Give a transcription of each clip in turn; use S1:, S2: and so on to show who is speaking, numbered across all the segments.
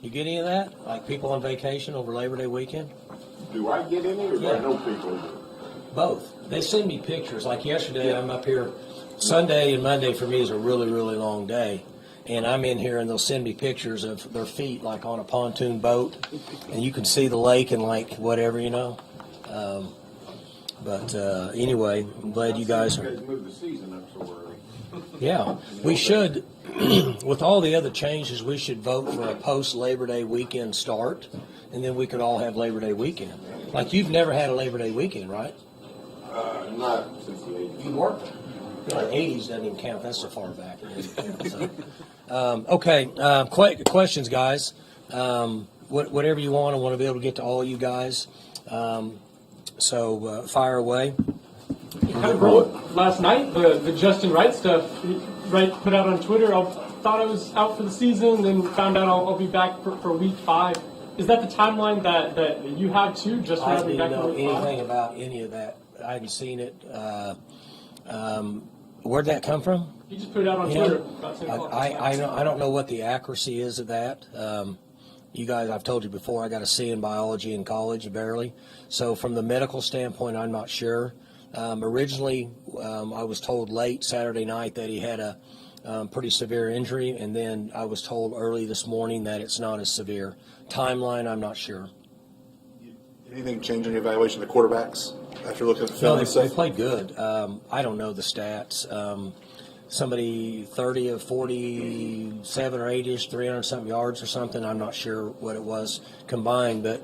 S1: You get any of that? Like people on vacation over Labor Day weekend?
S2: Do I get any, or do I know people?
S1: Both. They send me pictures. Like yesterday, I'm up here. Sunday and Monday for me is a really, really long day. And I'm in here, and they'll send me pictures of their feet, like on a pontoon boat. And you can see the lake and, like, whatever, you know. But anyway, I'm glad you guys are.
S2: You guys moved the season up so early.
S1: Yeah, we should. With all the other changes, we should vote for a post-Labor Day weekend start, and then we could all have Labor Day weekend. Like, you've never had a Labor Day weekend, right?
S2: Not since the 80s.
S1: You worked. The 80s doesn't even count. That's so far back. Okay, questions, guys. Whatever you want. I want to be able to get to all you guys. So fire away.
S3: You kind of wrote last night the Justin Wright stuff. Wright put out on Twitter, I thought I was out for the season, then found out I'll be back for week 5. Is that the timeline that you have too? Just
S1: I
S3: be
S1: didn't
S3: back
S1: know
S3: for week 5?
S1: anything about any of that. I hadn't seen it. Where'd that come from?
S3: He just put it out on Twitter about 10 o'clock.
S1: I don't know what the accuracy is of that. You guys, I've told you before, I got a C in biology in college, barely. So from the medical standpoint, I'm not sure. Originally, I was told late Saturday night that he had a pretty severe injury, and then I was told early this morning that it's not as severe. Timeline, I'm not sure.
S4: Anything change in your evaluation of the quarterbacks after looking at the film?
S1: No, they played good. I don't know the stats. Somebody 30 of 47 or 8-ish, 300-something yards or something. I'm not sure what it was combined, but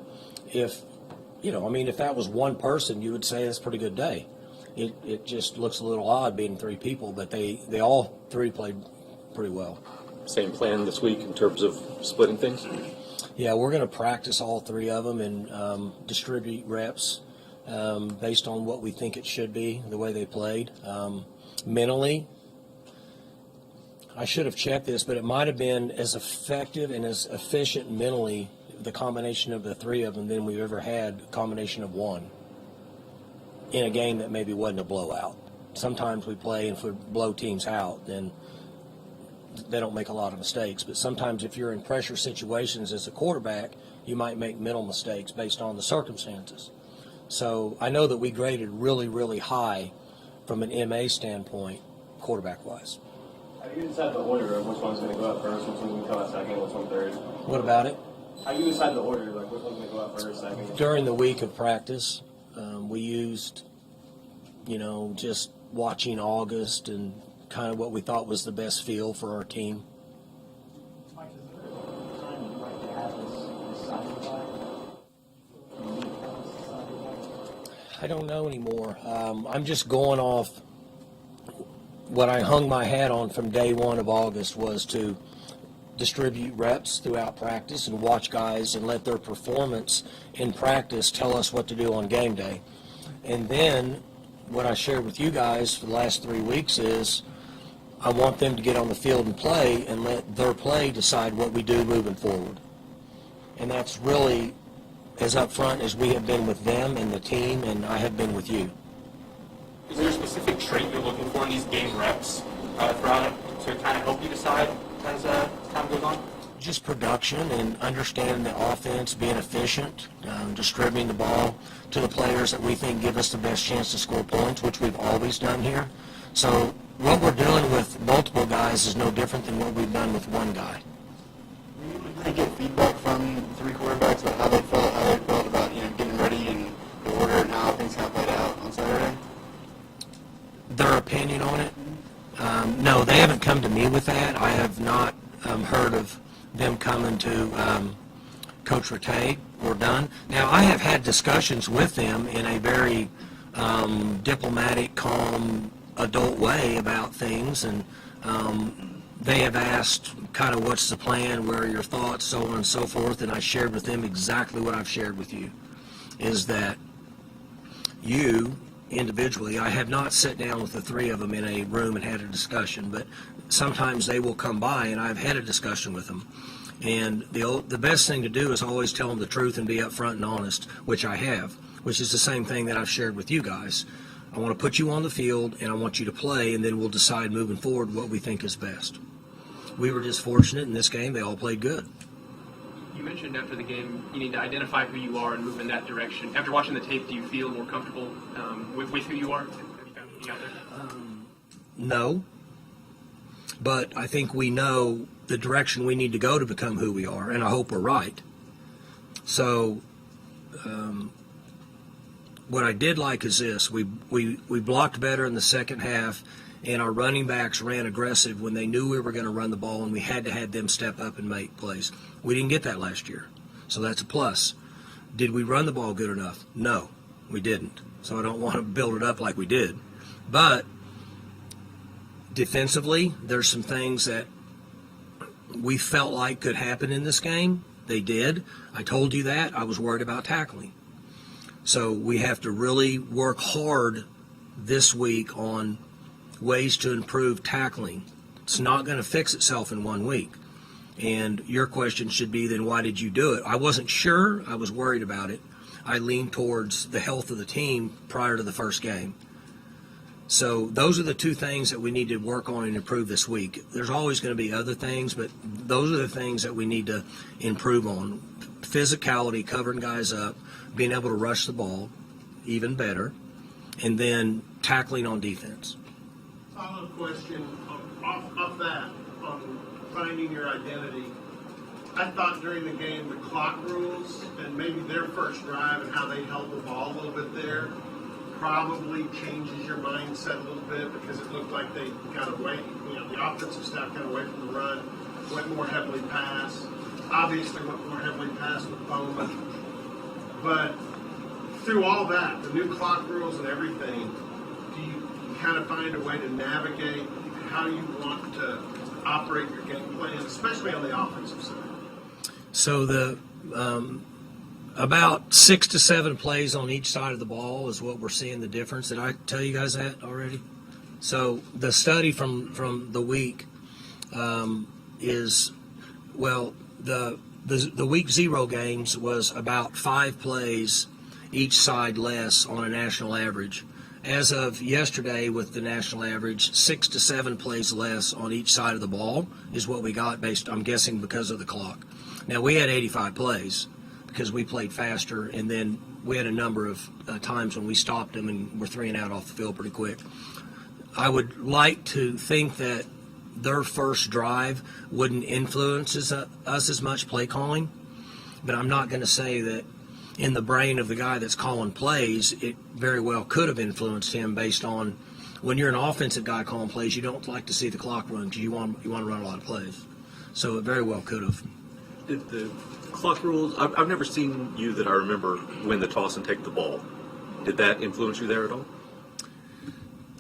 S1: if that was one person, you would say that's a pretty good day. It just looks a little odd being 3 people, but they all 3 played pretty well.
S5: Same plan this week in terms of splitting things?
S1: Yeah, we're going to practice all 3 of them and distribute reps based on what we think it should be, the way they played. Mentally, I should have checked this, but it might have been as effective and as efficient mentally, the combination of the 3 of them, than we've ever had a combination of 1 in a game that maybe wasn't a blowout. Sometimes we play, and if we blow teams out, then they don't make a lot of mistakes. But sometimes if you're in pressure situations as a quarterback, you might make mental mistakes based on the circumstances. So I know that we graded really, really high from an MA standpoint, quarterback-wise.
S6: How do you decide the order of which one's going to go out first, which one's going to come out second, which one third?
S1: What about it?
S6: How do you decide the order, like which one's going to go out first, second?
S1: During the week of practice, we used, just watching August and kind of what we thought was the best feel for our team.
S7: Mike, is there a time you'd like to have this decided by?
S1: I don't know anymore. I'm just going off what I hung my hat on from day 1 of August was to distribute reps throughout practice and watch guys and let their performance in practice tell us what to do on game day. And then what I shared with you guys for the last 3 weeks is I want them to get on the field and play and let their play decide what we do moving forward. And that's really as upfront as we have been with them and the team, and I have been with you.
S8: Is there a specific trait you're looking for in these game reps throughout it to kind of help you decide as time goes on?
S1: Just production and understanding the offense, being efficient, distributing the ball to the players that we think give us the best chance to score points, which we've always done here. So what we're doing with multiple guys is no different than what we've done with one guy.
S4: Did you get feedback from 3 quarterbacks about how they felt about getting ready and the order and how things kind of played out on Saturday?
S1: Their opinion on it? No, they haven't come to me with that. I have not heard of them coming to Coach Rattay or Dunn. Now, I have had discussions with them in a very diplomatic, calm, adult way about things, and they have asked kind of what's the plan, where are your thoughts, so on and so forth, and I shared with them exactly what I've shared with you, is that you individually, I have not sat down with the 3 of them in a room and had a discussion, but sometimes they will come by and I've had a discussion with them. And the best thing to do is always tell them the truth and be upfront and honest, which I have, which is the same thing that I've shared with you guys. I want to put you on the field and I want you to play, and then we'll decide moving forward what we think is best. We were just fortunate in this game. They all played good.
S8: You mentioned after the game you need to identify who you are and move in that direction. After watching the tape, do you feel more comfortable with who you are? Have you found anything out there?
S1: No, but I think we know the direction we need to go to become who we are, and I hope we're right. So what I did like is this. We blocked better in the second half, and our running backs ran aggressive when they knew we were going to run the ball, and we had to have them step up and make plays. We didn't get that last year, so that's a plus. Did we run the ball good enough? No, we didn't. So I don't want to build it up like we did. But defensively, there's some things that we felt like could happen in this game. They did. I told you that. I was worried about tackling. So we have to really work hard this week on ways to improve tackling. It's not going to fix itself in 1 week. And your question should be, then why did you do it? I wasn't sure. I was worried about it. I leaned towards the health of the team prior to the first game. So those are the two things that we need to work on and improve this week. There's always going to be other things, but those are the things that we need to improve on. Physicality, covering guys up, being able to rush the ball even better, and then tackling on defense.
S9: Follow-up question off that, on finding your identity. I thought during the game the clock rules and maybe their first drive and how they held the ball a little bit there probably changes your mindset a little bit, because it looked like they got away, the offensive staff got away from the run, went more heavily pass, obviously went more heavily pass with Bowman. But through all that, the new clock rules and everything, do you kind of find a way to navigate how you want to operate your game plan, especially on the offensive side?
S1: So the about 6 to 7 plays on each side of the ball is what we're seeing the difference. Did I tell you guys that already? So the study from the week is, well, the week 0 games was about 5 plays each side less on a national average. As of yesterday, with the national average, 6 to 7 plays less on each side of the ball is what we got, based, I'm guessing, because of the clock. Now, we had 85 plays because we played faster, and then we had a number of times when we stopped them and were 3 and out off the field pretty quick. I would like to think that their first drive wouldn't influence us as much play calling, but I'm not going to say that in the brain of the guy that's calling plays, it very well could have influenced him, based on when you're an offensive guy calling plays, you don't like to see the clock run because you want to run a lot of plays. So it very well could have.
S5: Did the clock rules, I've never seen you that I remember win the toss and take the ball. Did that influence you there at all?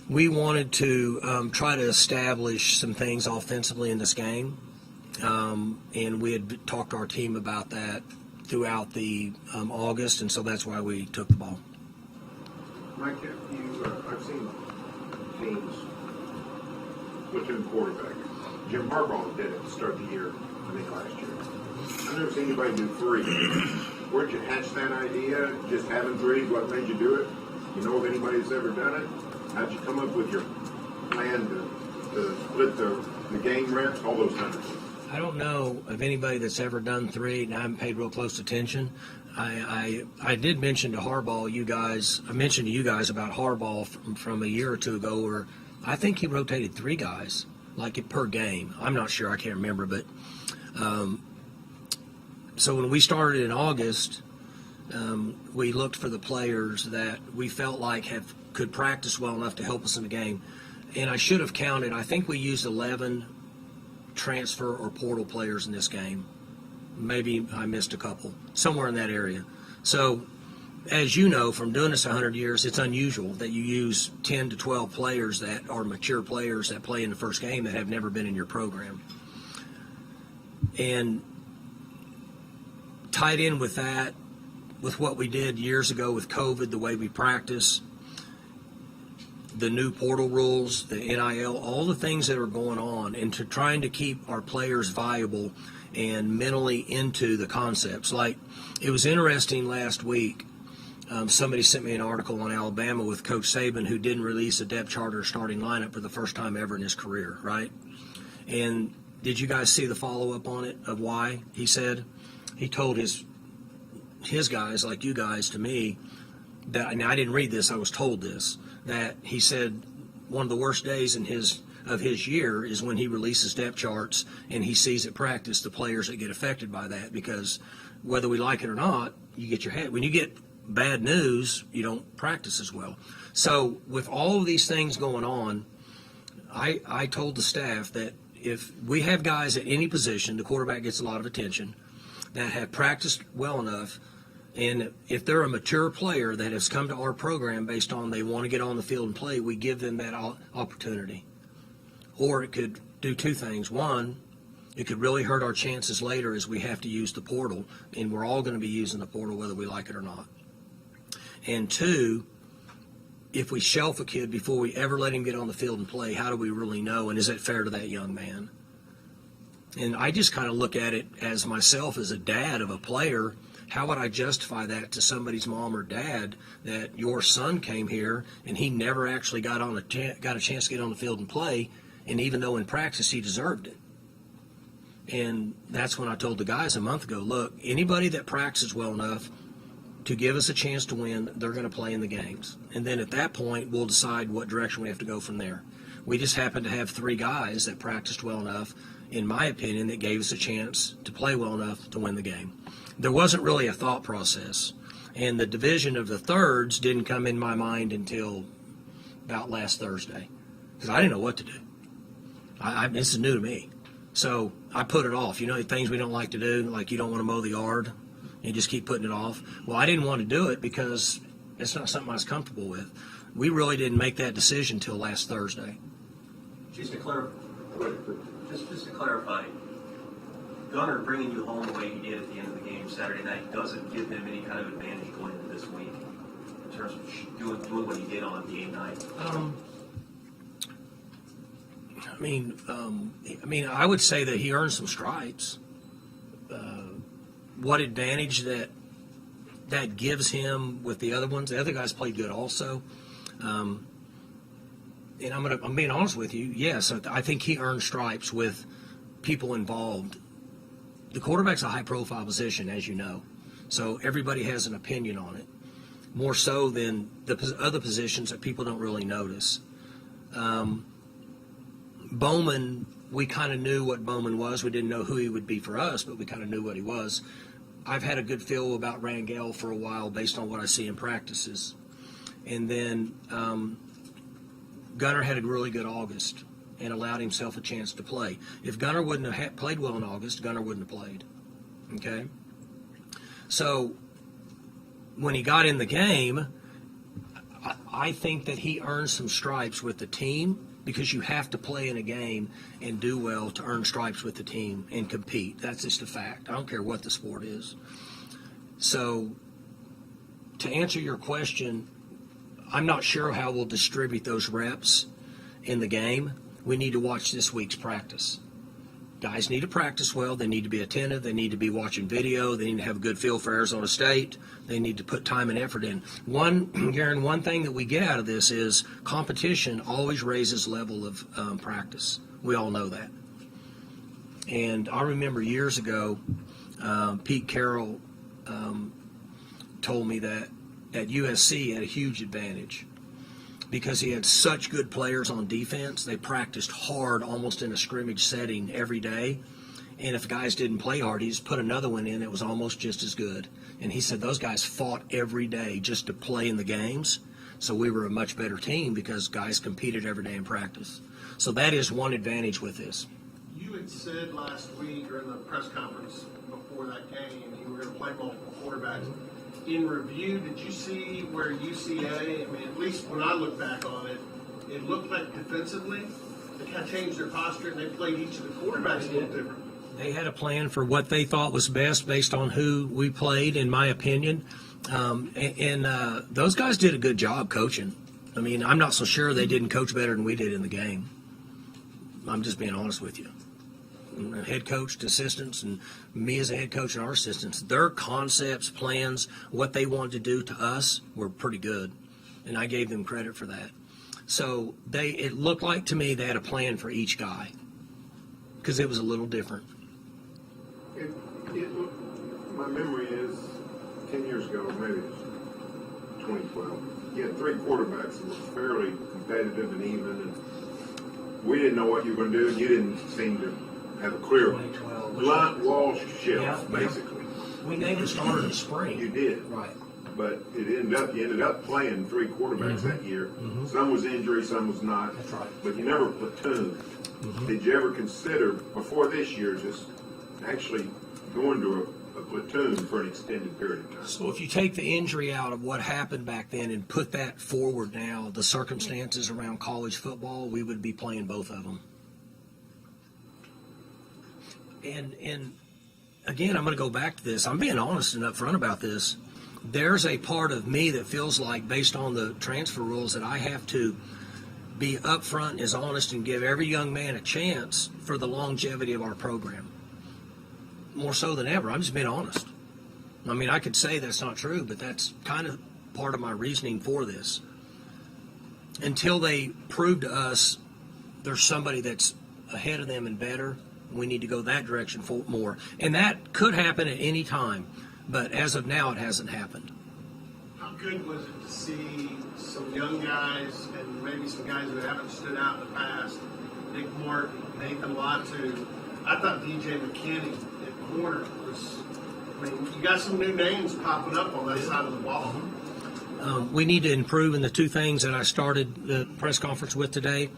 S1: We wanted to try to establish some things offensively in this game, and we had talked to our team about that throughout the August, and so that's why we took the ball.
S2: Mike, I've seen teams platoon quarterback. Jim Harbaugh did it to start the year, I think, last year. I've never seen anybody do 3. Where'd you hatch that idea? Just having 3? What made you do it? You know of anybody that's ever done it? How'd you come up with your plan to split the game reps, all those kind of things?
S1: I don't know of anybody that's ever done 3, and I haven't paid real close attention. I did mention to Harbaugh, I mentioned to you guys about Harbaugh from a year or 2 ago, where I think he rotated 3 guys, like per game. I'm not sure, I can't remember, but so when we started in August, we looked for the players that we felt like could practice well enough to help us in the game. And I should have counted, I think we used 11 transfer or portal players in this game. Maybe I missed a couple, somewhere in that area. So, as you know, from doing this 100 years, it's unusual that you use 10 to 12 players that are mature players that play in the first game that have never been in your program. And tied in with that, with what we did years ago with COVID, the way we practice, the new portal rules, the NIL, all the things that are going on, and to trying to keep our players viable and mentally into the concepts. Like, it was interesting last week, somebody sent me an article on Alabama with Coach Saban, who didn't release a depth chart or starting lineup for the first time ever in his career, right? And did you guys see the follow-up on it of why? He said, he told his guys, like you guys, to me, that, and I didn't read this, I was told this, that he said one of the worst days of his year is when he releases depth charts and he sees at practice the players that get affected by that, because whether we like it or not, you get your head. When you get bad news, you don't practice as well. So with all of these things going on, I told the staff that if we have guys at any position, the quarterback gets a lot of attention, that have practiced well enough, and if they're a mature player that has come to our program based on they want to get on the field and play, we give them that opportunity. Or it could do two things. One, it could really hurt our chances later as we have to use the portal, and we're all going to be using the portal whether we like it or not. And two, if we shelf a kid before we ever let him get on the field and play, how do we really know, and is it fair to that young man? And I just kind of look at it as myself as a dad of a player. How would I justify that to somebody's mom or dad that your son came here and he never actually got a chance to get on the field and play, and even though in practice he deserved it? And that's when I told the guys a month ago, look, anybody that practices well enough to give us a chance to win, they're going to play in the games. And then at that point, we'll decide what direction we have to go from there. We just happened to have 3 guys that practiced well enough, in my opinion, that gave us a chance to play well enough to win the game. There wasn't really a thought process. And the division of the thirds didn't come in my mind until about last Thursday, because I didn't know what to do. This is new to me. So I put it off. You know, things we don't like to do, like you don't want to mow the yard. You just keep putting it off. Well, I didn't want to do it because it's not something I was comfortable with. We really didn't make that decision until last Thursday.
S10: Just to clarify, Gunner bringing you home the way he did at the end of the game Saturday night doesn't give him any kind of advantage going into this week in terms of doing what he did on game night.
S1: I would say that he earned some stripes. What advantage that gives him with the other ones? The other guys played good also. And I'm being honest with you. Yes, I think he earned stripes with people involved. The quarterback's a high-profile position, as you know, so everybody has an opinion on it, more so than the other positions that people don't really notice. Bowman, we kind of knew what Bowman was. We didn't know who he would be for us, but we kind of knew what he was. I've had a good feel about Rangel for a while based on what I see in practices. And then Gunner had a really good August and allowed himself a chance to play. If Gunner wouldn't have played well in August, Gunner wouldn't have played. Okay? So when he got in the game, I think that he earned some stripes with the team, because you have to play in a game and do well to earn stripes with the team and compete. That's just a fact. I don't care what the sport is. So to answer your question, I'm not sure how we'll distribute those reps in the game. We need to watch this week's practice. Guys need to practice well. They need to be attentive. They need to be watching video. They need to have a good feel for Arizona State. They need to put time and effort in. Garen, one thing that we get out of this is competition always raises level of practice. We all know that. And I remember years ago, Pete Carroll told me that at USC had a huge advantage because he had such good players on defense. They practiced hard, almost in a scrimmage setting every day. And if guys didn't play hard, he just put another one in that was almost just as good. And he said those guys fought every day just to play in the games. So we were a much better team because guys competed every day in practice. So that is one advantage with this.
S9: You had said last week or in the press conference before that game you were going to play multiple quarterbacks. In review, did you see where UCA, at least when I look back on it, it looked like defensively they kind of changed their posture and they played each of the quarterbacks a little different?
S1: They had a plan for what they thought was best based on who we played, in my opinion. Those guys did a good job coaching. I'm not so sure they didn't coach better than we did in the game. I'm just being honest with you. Head coach to assistants and me as a head coach and our assistants, their concepts, plans, what they wanted to do to us were pretty good, and I gave them credit for that. So it looked like to me they had a plan for each guy because it was a little different.
S2: My memory is 10 years ago, maybe it was 2012. You had three quarterbacks that were fairly competitive and even, and we didn't know what you were going to do, and you didn't seem to have a clear
S1: 2012.
S2: blunt wall shelf,
S1: Yeah.
S2: basically.
S1: We named it started in the spring.
S2: You did.
S1: Right.
S2: But you ended up playing three quarterbacks that year. Some was injury, some was not.
S1: That's right.
S2: But you never platooned. Did you ever consider, before this year, just actually going to a platoon for an extended period of time?
S1: So if you take the injury out of what happened back then and put that forward now, the circumstances around college football, we would be playing both of them. And again, I'm going to go back to this. I'm being honest and upfront about this. There's a part of me that feels like, based on the transfer rules, that I have to be upfront and as honest and give every young man a chance for the longevity of our program. More so than ever. I'm just being honest. I mean, I could say that's not true, but that's kind of part of my reasoning for this. Until they prove to us there's somebody that's ahead of them and better, we need to go that direction for more. And that could happen at any time, but as of now, it hasn't happened.
S9: How good was it to see some young guys and maybe some guys who haven't stood out in the past? Nick Martin, Nathan Latu. I thought DJ McKinney at corner was. I mean, you got some new names popping up on that side of the ball.
S1: We need to improve in the two things that I started the press conference with today,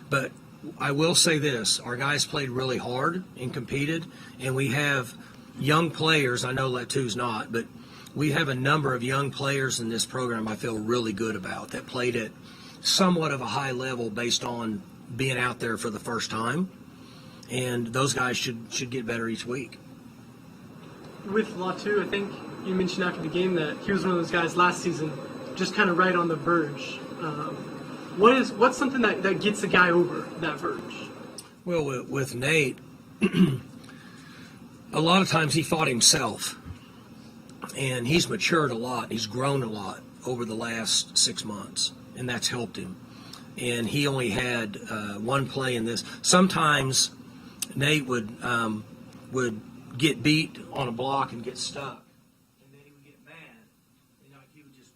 S1: but I will say this: our guys played really hard and competed, and we have young players. I know Latu's not, but we have a number of young players in this program I feel really good about that played at somewhat of a high level based on being out there for the first time, and those guys should get better each week.
S3: With Latu, I think you mentioned after the game that he was one of those guys last season, just kind of right on the verge. What's something that gets a guy over that verge?
S1: Well, with Nate, a lot of times he fought himself, and he's matured a lot. He's grown a lot over the last 6 months, and that's helped him. And he only had one play in this. Sometimes Nate would get beat on a block and get stuck, and then he would get mad. And like he would just,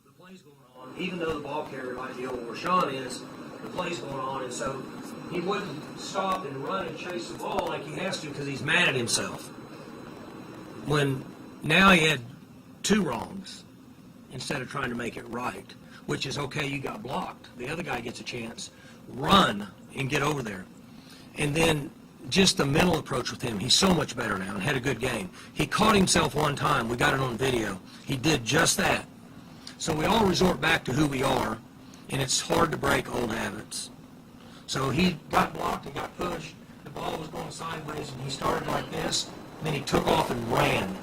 S1: the play's going on, even though the ball carrier might be over where Sean is, the play's going on, and so he wouldn't stop and run and chase the ball like he has to because he's mad at himself. When now he had two wrongs instead of trying to make it right, which is okay, you got blocked. The other guy gets a chance. Run and get over there. And then just the mental approach with him, he's so much better now and had a good game. He caught himself one time. We got it on video. He did just that. So we all resort back to who we are, and it's hard to break old habits. So he got blocked and got pushed. The ball was going sideways, and he started like this. Then he took off and ran.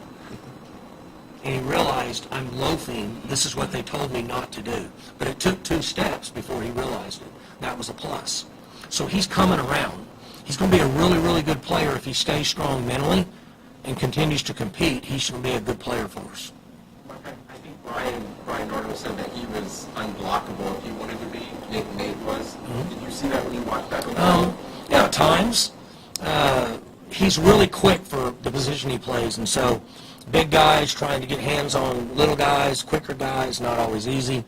S1: And he realized, I'm loafing. This is what they told me not to do. But it took 2 steps before he realized it. That was a plus. So he's coming around. He's going to be a really, really good player if he stays strong mentally and continues to compete. He's going to be a good player for us.
S11: I think Brian Norton said that he was unblockable if he wanted to be. Nate was. Did you see that when you watched that?
S1: Yeah, at times. He's really quick for the position he plays, and so big guys trying to get hands on little guys, quicker guys, not always easy.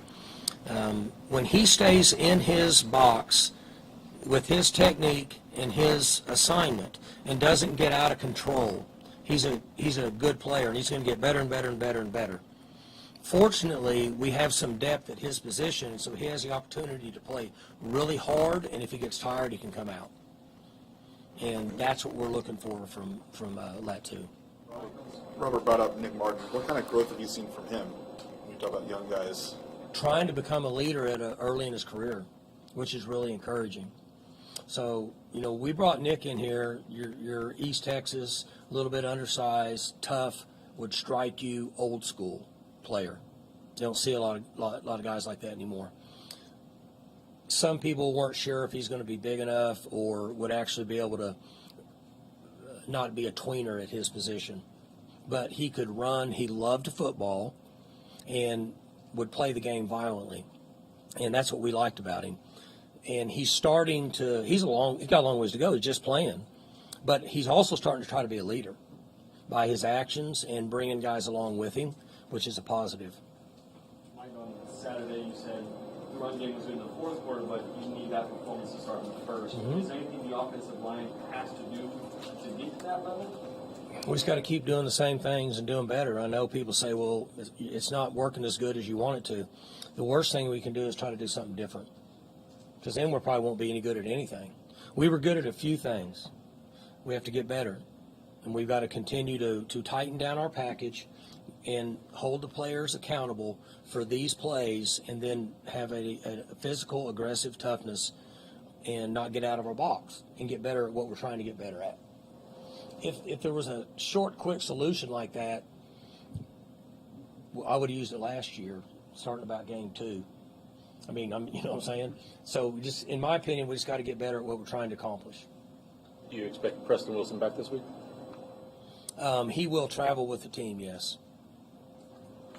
S1: When he stays in his box with his technique and his assignment and doesn't get out of control, he's a good player, and he's going to get better and better and better and better. Fortunately, we have some depth at his position, so he has the opportunity to play really hard, and if he gets tired, he can come out. And that's what we're looking for from Latu.
S12: Robert brought up Nick Martin. What kind of growth have you seen from him when you talk about young guys?
S1: Trying to become a leader early in his career, which is really encouraging. So, we brought Nick in here. You're East Texas, a little bit undersized, tough, would strike you, old school player. You don't see a lot of guys like that anymore. Some people weren't sure if he's going to be big enough or would actually be able to not be a tweener at his position. But he could run. He loved football and would play the game violently. And that's what we liked about him. And he's got a long ways to go. He's just playing. But he's also starting to try to be a leader. by his actions and bringing guys along with him, which is a positive.
S6: Mike, on Saturday you said the run game was good in the fourth quarter, but you need that performance to start in the first.
S1: Mm-hmm.
S6: Is there anything the offensive line has to do to get to that level?
S1: We just got to keep doing the same things and doing better. I know people say, well, it's not working as good as you want it to. The worst thing we can do is try to do something different, because then we probably won't be any good at anything. We were good at a few things. We have to get better, and we've got to continue to tighten down our package and hold the players accountable for these plays, and then have a physical, aggressive toughness and not get out of our box and get better at what we're trying to get better at. If there was a short, quick solution like that, I would have used it last year, starting about game 2. I mean, you know what I'm saying? So just, in my opinion, we just got to get better at what we're trying to accomplish.
S5: Do you expect Preston Wilson back this week?
S1: He will travel with the team, yes.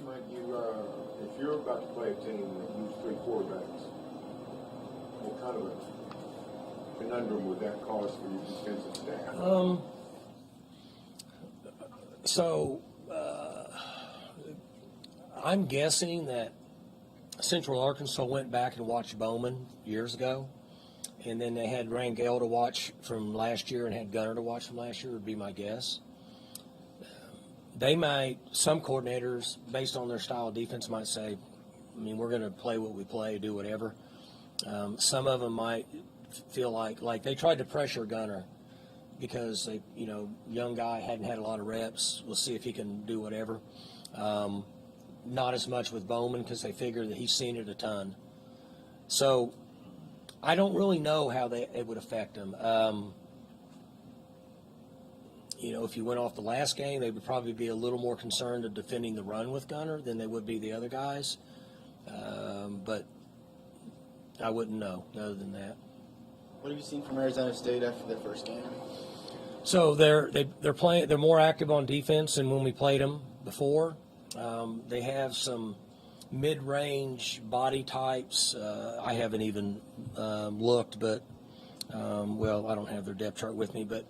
S2: Mike, if you're about to play a team that uses 3 quarterbacks, what kind of a conundrum would that cause for your defensive staff?
S1: I'm guessing that Central Arkansas went back and watched Bowman years ago, and then they had Rangel to watch from last year and had Gunner to watch from last year, would be my guess. They might, some coordinators, based on their style of defense, might say, I mean, we're going to play what we play, do whatever. Some of them might feel like they tried to pressure Gunner because they, young guy, hadn't had a lot of reps. We'll see if he can do whatever. Not as much with Bowman because they figure that he's seen it a ton. So I don't really know how it would affect him. If you went off the last game, they would probably be a little more concerned of defending the run with Gunner than they would be the other guys. But I wouldn't know other than that.
S4: What have you seen from Arizona State after their first game?
S1: So they're playing. They're more active on defense than when we played them before. They have some mid-range body types. I haven't even looked, but I don't have their depth chart with me. But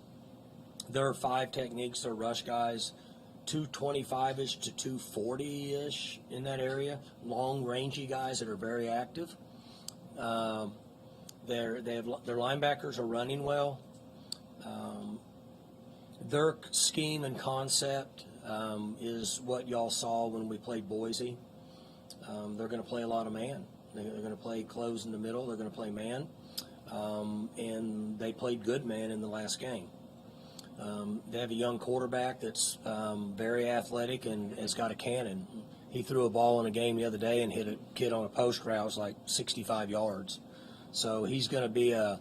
S1: there are 5 techniques. They're rush guys, 225-ish to 240-ish in that area. Long, rangy guys that are very active. Their linebackers are running well. Their scheme and concept is what y'all saw when we played Boise. They're going to play a lot of man. They're going to play close in the middle. They're going to play man. And they played good man in the last game. They have a young quarterback that's very athletic and has got a cannon. He threw a ball in a game the other day and hit a kid on a post route like 65 yards. So he's going to be a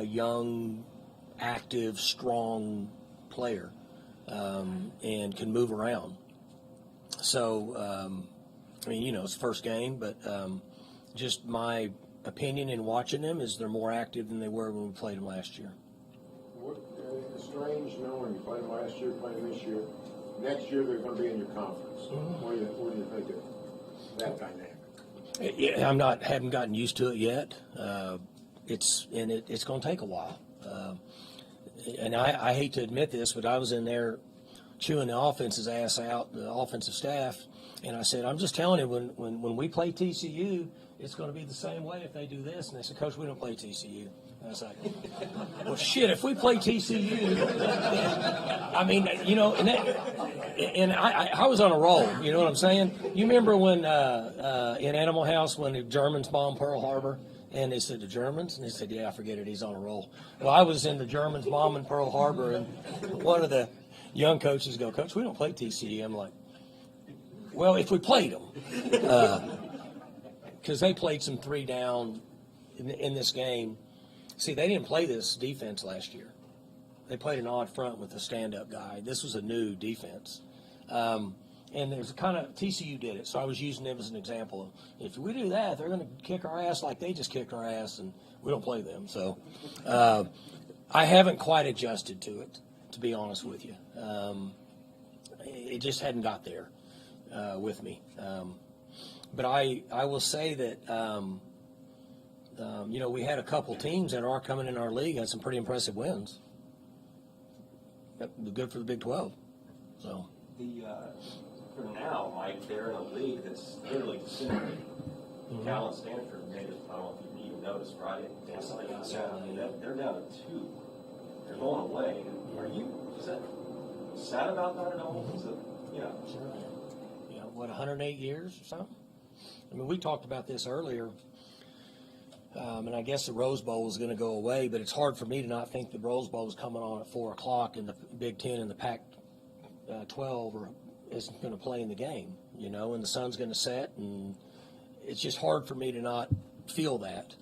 S1: young, active, strong player and can move around. So, it's first game, but just my opinion in watching them is they're more active than they were when we played them last year.
S2: It's strange knowing you played them last year, playing them this year. Next year they're going to be in your conference.
S1: Mm-hmm.
S2: What do you think of that dynamic?
S1: Yeah, haven't gotten used to it yet. It's going to take a while. And I hate to admit this, but I was in there chewing the offense's ass out, the offensive staff, and I said, I'm just telling you, when we play TCU, it's going to be the same way if they do this. And they said, Coach, we don't play TCU. And I was like, well, shit, if we play TCU, I mean, and I was on a roll, you know what I'm saying? You remember when in Animal House when the Germans bombed Pearl Harbor? And they said, the Germans? And they said, yeah, forget it, he's on a roll. Well, I was in the Germans bombing Pearl Harbor, and one of the young coaches go, Coach, we don't play TCU. I'm like, well, if we played them. Because they played some 3 down in this game. See, they didn't play this defense last year. They played an odd front with a stand-up guy. This was a new defense. And there's TCU did it, so I was using them as an example of, if we do that, they're going to kick our ass like they just kicked our ass, and we don't play them. So I haven't quite adjusted to it, to be honest with you. It just hadn't got there with me. But I will say that, we had a couple teams that are coming in our league, had some pretty impressive wins. Good for the Big 12. So
S6: For now, Mike, they're in a league that's literally disintegrating. Cal and Stanford made it, I don't know if you even noticed Friday. They're down to 2. They're going away. Are you sad about that at all?
S1: Sure. What, 108 years or something? I mean, we talked about this earlier, and I guess the Rose Bowl is going to go away, but it's hard for me to not think the Rose Bowl is coming on at 4 o'clock, and the Big Ten and the Pac-12 isn't going to play in the game, and the sun's going to set, and it's just hard for me to not feel that.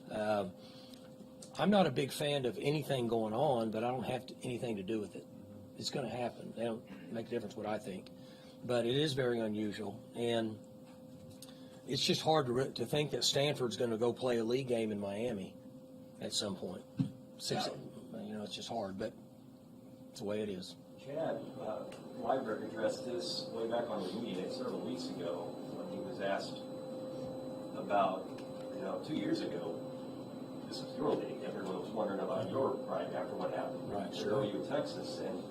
S1: I'm not a big fan of anything going on, but I don't have anything to do with it. It's going to happen. They don't make a difference what I think. But it is very unusual, and it's just hard to think that Stanford's going to go play a league game in Miami at some point. It's just hard, but it's the way it is.
S6: Chad, Linebacker addressed this way back on the media several weeks ago when he was asked about, 2 years ago, this was your league. Everyone was wondering about your right after what happened.
S1: Right,
S6: sure. You in Texas, and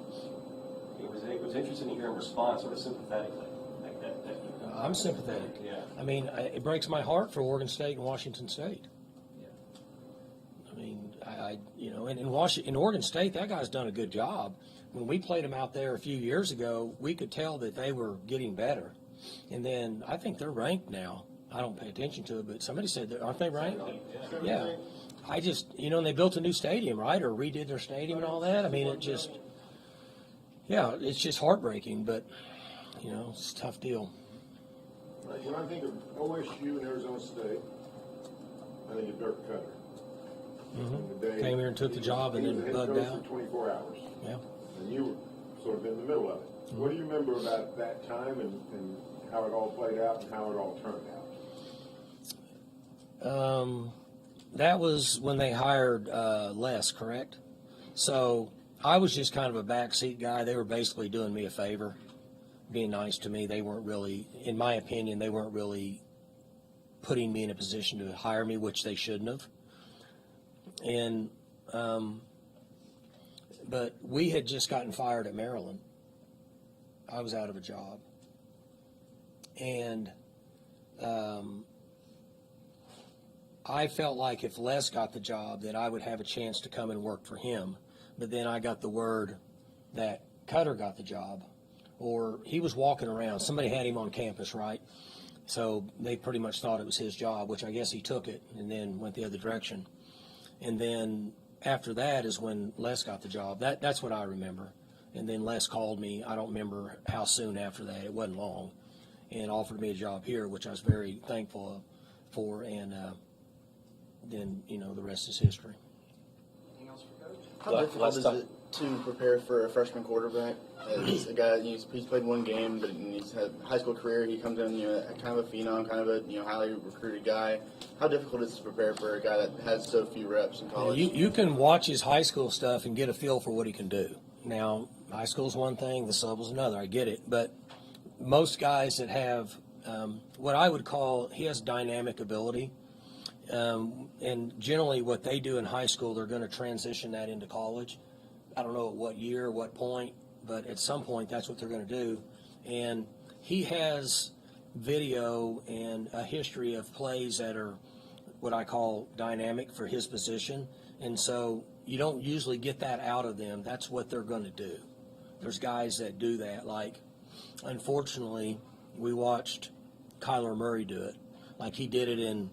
S6: it was interesting to hear him respond sort of sympathetically.
S1: I'm sympathetic.
S6: Yeah.
S1: I mean, it breaks my heart for Oregon State and Washington State.
S6: Yeah.
S1: I mean, in Oregon State, that guy's done a good job. When we played them out there a few years ago, we could tell that they were getting better. And then I think they're ranked now. I don't pay attention to it, but somebody said, aren't they ranked? Yeah. I just, and they built a new stadium, right? Or redid their stadium and all that. I mean, it's just heartbreaking, but, it's a tough deal.
S2: When I think of OSU and Arizona State, I think of Dirk Cutter.
S1: Mm-hmm. Came here and took the job and then bugged out.
S2: For 24 hours.
S1: Yeah.
S2: And you were sort of in the middle of it. Mm-hmm. What do you remember about that time and how it all played out and how it all turned out?
S1: That was when they hired Les, correct? So I was just kind of a backseat guy. They were basically doing me a favor, being nice to me. They weren't really, in my opinion, putting me in a position to hire me, which they shouldn't have. And but we had just gotten fired at Maryland. I was out of a job. And I felt like if Les got the job, that I would have a chance to come and work for him. But then I got the word that Cutter got the job, or he was walking around. Somebody had him on campus, right? So they pretty much thought it was his job, which I guess he took it and then went the other direction. And then after that is when Les got the job. That's what I remember. And then Les called me. I don't remember how soon after that. It wasn't long. And offered me a job here, which I was very thankful for. And then, the rest is history.
S8: Anything else for Coach?
S4: How difficult is it to prepare for a freshman quarterback? As a guy, he's played one game, but he's had a high school career. He comes in, kind of a phenom, kind of a highly recruited guy. How difficult is it to prepare for a guy that has so few reps in college?
S1: You can watch his high school stuff and get a feel for what he can do. Now, high school's one thing, the sub is another. I get it, but most guys that have what I would call, he has dynamic ability. And generally what they do in high school, they're going to transition that into college. I don't know at what year, what point, but at some point that's what they're going to do. And he has video and a history of plays that are what I call dynamic for his position. And so you don't usually get that out of them. That's what they're going to do. There's guys that do that. Like, unfortunately, we watched Kyler Murray do it. Like, he did it in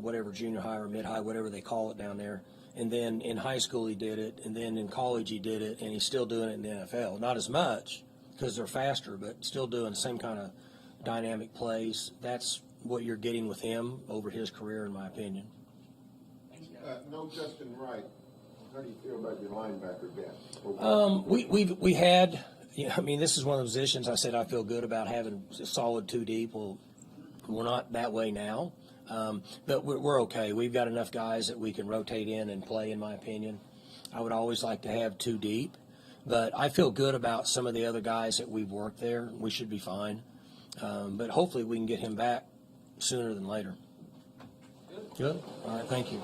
S1: whatever junior high or mid-high, whatever they call it down there. And then in high school he did it, and then in college he did it, and he's still doing it in the NFL. Not as much because they're faster, but still doing the same kind of dynamic plays. That's what you're getting with him over his career, in my opinion.
S2: No Justin Wright. How do you feel about your linebacker depth?
S1: We had, this is one of the positions I said I feel good about having a solid two deep. Well, we're not that way now. But we're okay. We've got enough guys that we can rotate in and play, in my opinion. I would always like to have two deep, but I feel good about some of the other guys that we've worked there. We should be fine. But hopefully we can get him back sooner than later. Good? All right, thank you.